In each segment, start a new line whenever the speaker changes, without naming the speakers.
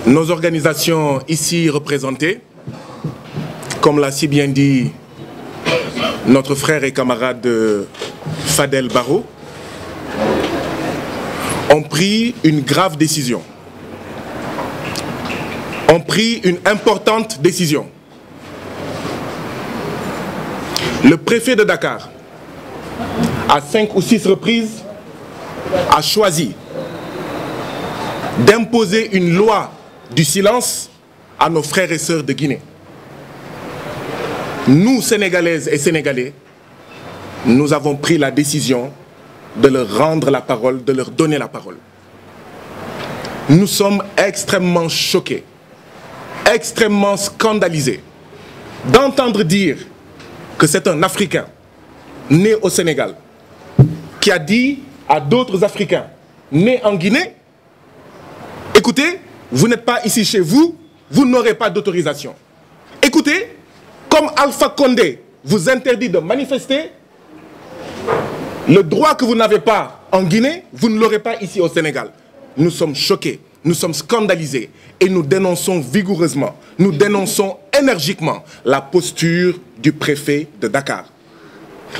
Nos organisations ici représentées, comme l'a si bien dit notre frère et camarade Fadel Barro, ont pris une grave décision, ont pris une importante décision. Le préfet de Dakar, à 5 ou 6 reprises, a choisi d'imposer une loi du silence à nos frères et sœurs de Guinée. Nous, Sénégalaises et Sénégalais, nous avons pris la décision de leur rendre la parole, de leur donner la parole. Nous sommes extrêmement choqués, extrêmement scandalisés d'entendre dire que c'est un Africain né au Sénégal qui a dit à d'autres Africains nés en Guinée: écoutez, vous n'êtes pas ici chez vous, vous n'aurez pas d'autorisation. Écoutez, comme Alpha Condé vous interdit de manifester, le droit que vous n'avez pas en Guinée, vous ne l'aurez pas ici au Sénégal. Nous sommes choqués, nous sommes scandalisés et nous dénonçons vigoureusement, nous dénonçons énergiquement la posture du préfet de Dakar.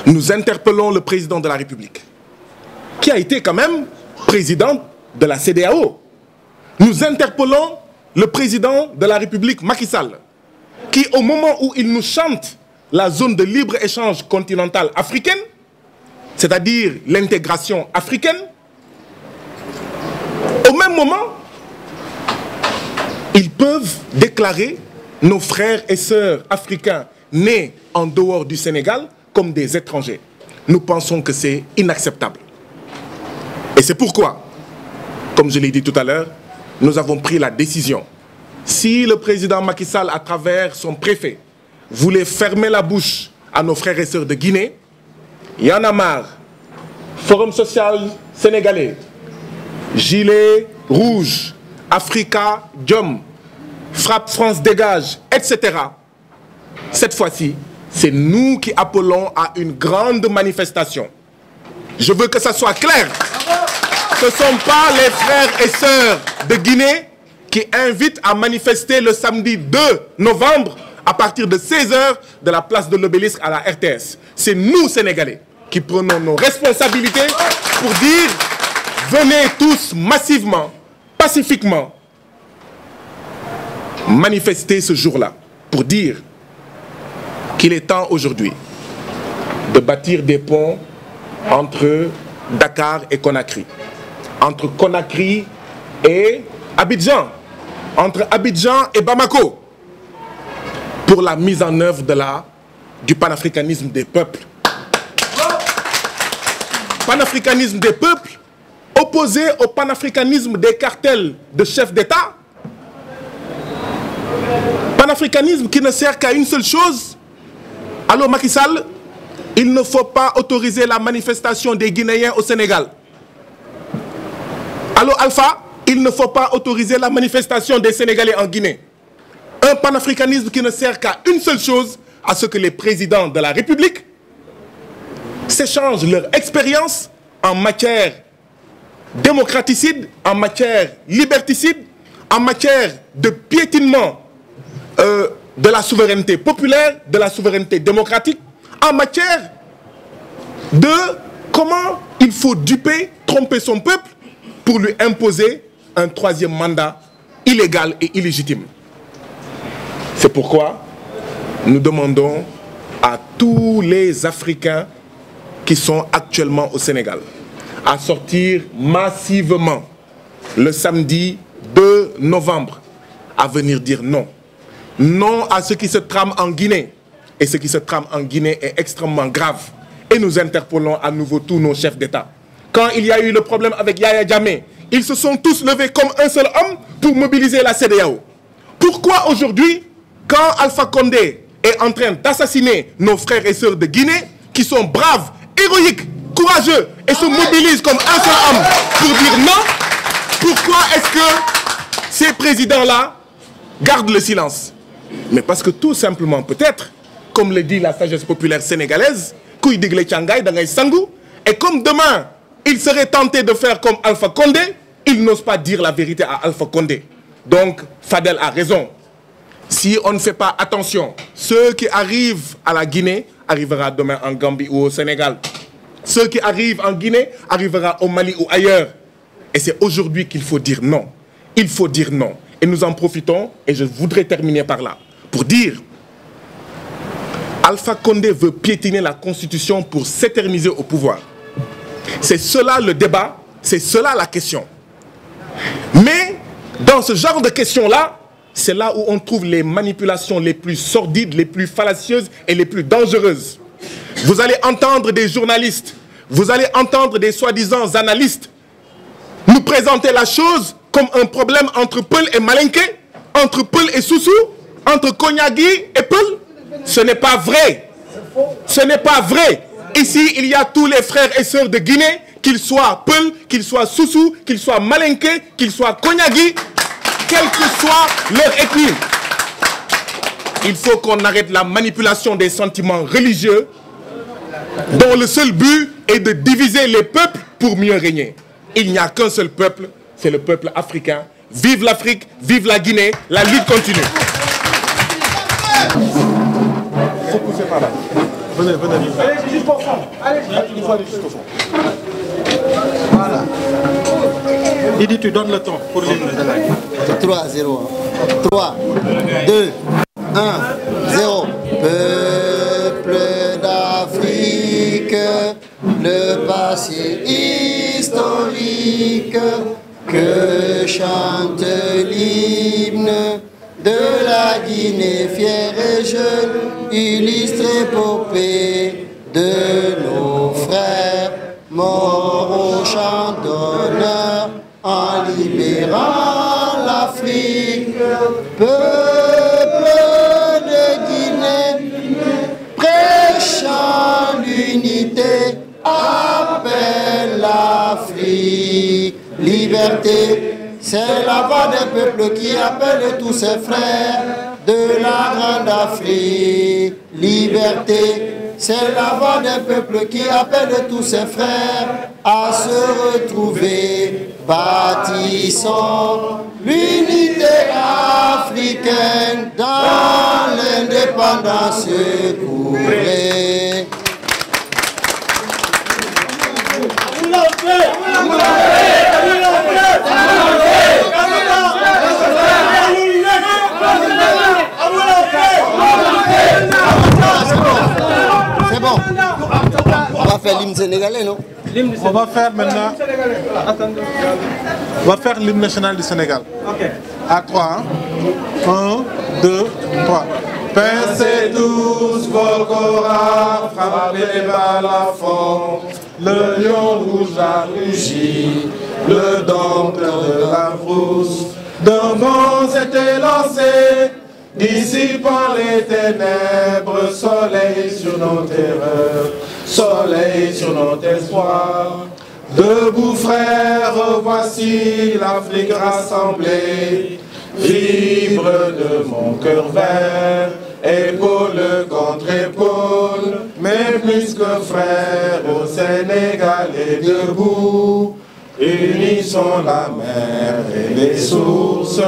Nous interpellons le président de la République, qui a été quand même président de la CEDEAO. Nous interpellons le président de la République, Macky Sall, qui, au moment où il nous chante la zone de libre-échange continentale africaine, c'est-à-dire l'intégration africaine, au même moment, ils peuvent déclarer nos frères et sœurs africains nés en dehors du Sénégal comme des étrangers. Nous pensons que c'est inacceptable. Et c'est pourquoi, comme je l'ai dit tout à l'heure, nous avons pris la décision. Si le président Macky Sall, à travers son préfet, voulait fermer la bouche à nos frères et sœurs de Guinée, Y en a marre, Forum social sénégalais, Gilet rouge, Africa Jom, Frappe France dégage, etc. Cette fois-ci, c'est nous qui appelons à une grande manifestation. Je veux que ça soit clair. Ce ne sont pas les frères et sœurs de Guinée qui invitent à manifester le samedi 2 novembre à partir de 16 h de la place de l'Obélisque à la RTS. C'est nous, Sénégalais, qui prenons nos responsabilités pour dire venez tous massivement, pacifiquement, manifester ce jour-là pour dire qu'il est temps aujourd'hui de bâtir des ponts entre Dakar et Conakry, entre Conakry et Abidjan, entre Abidjan et Bamako, pour la mise en œuvre du panafricanisme des peuples. Panafricanisme des peuples opposé au panafricanisme des cartels de chefs d'État. Panafricanisme qui ne sert qu'à une seule chose. Allô Macky Sall, il ne faut pas autoriser la manifestation des Guinéens au Sénégal. Allô Alpha, il ne faut pas autoriser la manifestation des Sénégalais en Guinée. Un panafricanisme qui ne sert qu'à une seule chose, à ce que les présidents de la République s'échangent leur expérience en matière démocraticide, en matière liberticide, en matière de piétinement de la souveraineté populaire, de la souveraineté démocratique, en matière de comment il faut duper, tromper son peuple pour lui imposer un troisième mandat illégal et illégitime. C'est pourquoi nous demandons à tous les Africains qui sont actuellement au Sénégal à sortir massivement le samedi 2 novembre à venir dire non. Non à ce qui se trame en Guinée. Et ce qui se trame en Guinée est extrêmement grave. Et nous interpellons à nouveau tous nos chefs d'État. Quand il y a eu le problème avec Yaya Jammeh, ils se sont tous levés comme un seul homme pour mobiliser la CEDEAO. Pourquoi aujourd'hui, quand Alpha Condé est en train d'assassiner nos frères et sœurs de Guinée, qui sont braves, héroïques, courageux, et se mobilisent comme un seul homme pour dire non, pourquoi est-ce que ces présidents-là gardent le silence? Mais parce que tout simplement, peut-être, comme le dit la sagesse populaire sénégalaise, Kouy Digle Tchangay, Dangay Sangou, et comme demain, ils seraient tentés de faire comme Alpha Condé, ils n'osent pas dire la vérité à Alpha Condé. Donc, Fadel a raison. Si on ne fait pas attention, ceux qui arrivent à la Guinée arriveront demain en Gambie ou au Sénégal. Ceux qui arrivent en Guinée arriveront au Mali ou ailleurs. Et c'est aujourd'hui qu'il faut dire non. Il faut dire non. Et nous en profitons, et je voudrais terminer par là, pour dire Alpha Condé veut piétiner la Constitution pour s'éterniser au pouvoir. C'est cela le débat, c'est cela la question. Mais dans ce genre de questions-là, c'est là où on trouve les manipulations les plus sordides, les plus fallacieuses et les plus dangereuses. Vous allez entendre des journalistes, vous allez entendre des soi-disant analystes nous présenter la chose comme un problème entre Peul et Malinké, entre Peul et Soussou, entre Konyagui et Peul. Ce n'est pas vrai. Ce n'est pas vrai. Ici, il y a tous les frères et sœurs de Guinée, qu'ils soient Peul, qu'ils soient Soussou, qu'ils soient Malinké, qu'ils soient Konyagui, quelle que soit leur ethnie. Il faut qu'on arrête la manipulation des sentiments religieux dont le seul but est de diviser les peuples pour mieux régner. Il n'y a qu'un seul peuple, c'est le peuple africain. Vive l'Afrique, vive la Guinée, la lutte continue. Il faut pousser par là. Venez, venez. Allez jusqu'au fond. Allez, il faut aller jusqu'au fond. Voilà. Didi, tu donnes le ton pour l'hymne de la Guinée.
3, 0. 3, 2, 1, 0. Peuple d'Afrique, le passé historique que chante l'hymne de la Guinée fière et jeune, illustre épopée de nos frères morts au champ d'honneur en libérant l'Afrique. Peuple de Guinée, prêchant l'unité, appelle l'Afrique. Liberté, c'est la voix des peuples qui appelle tous ses frères de la grande Afrique. Liberté, c'est la voix des peuples qui appelle tous ses frères à se retrouver. Bâtissons l'unité africaine dans l'indépendance courée. C'est bon. On va faire l'hymne sénégalais, non?
On va faire maintenant. Attendez. On va faire l'hymne national du Sénégal. Ok. À 3. 1, 2, 3. Pincez tous vos corps, frappez les balles à fond. Le lion rouge a rugi, le dompteur de la brousse. D'un vent s'était lancé, dissipant les ténèbres. Soleil sur nos terreurs, soleil sur notre espoir. Debout frères, voici l'Afrique rassemblée. Vibre de mon cœur vert, épaule contre épaule, mais plus que frères au Sénégal et debout. Unissons la mer et les sources,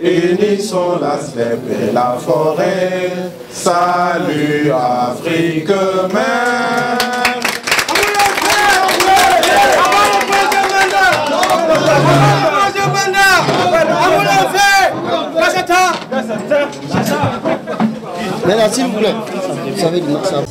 unissons la steppe et la forêt. Salut Afrique mère.
Maintenant, s'il vous plaît, vous savez, ça.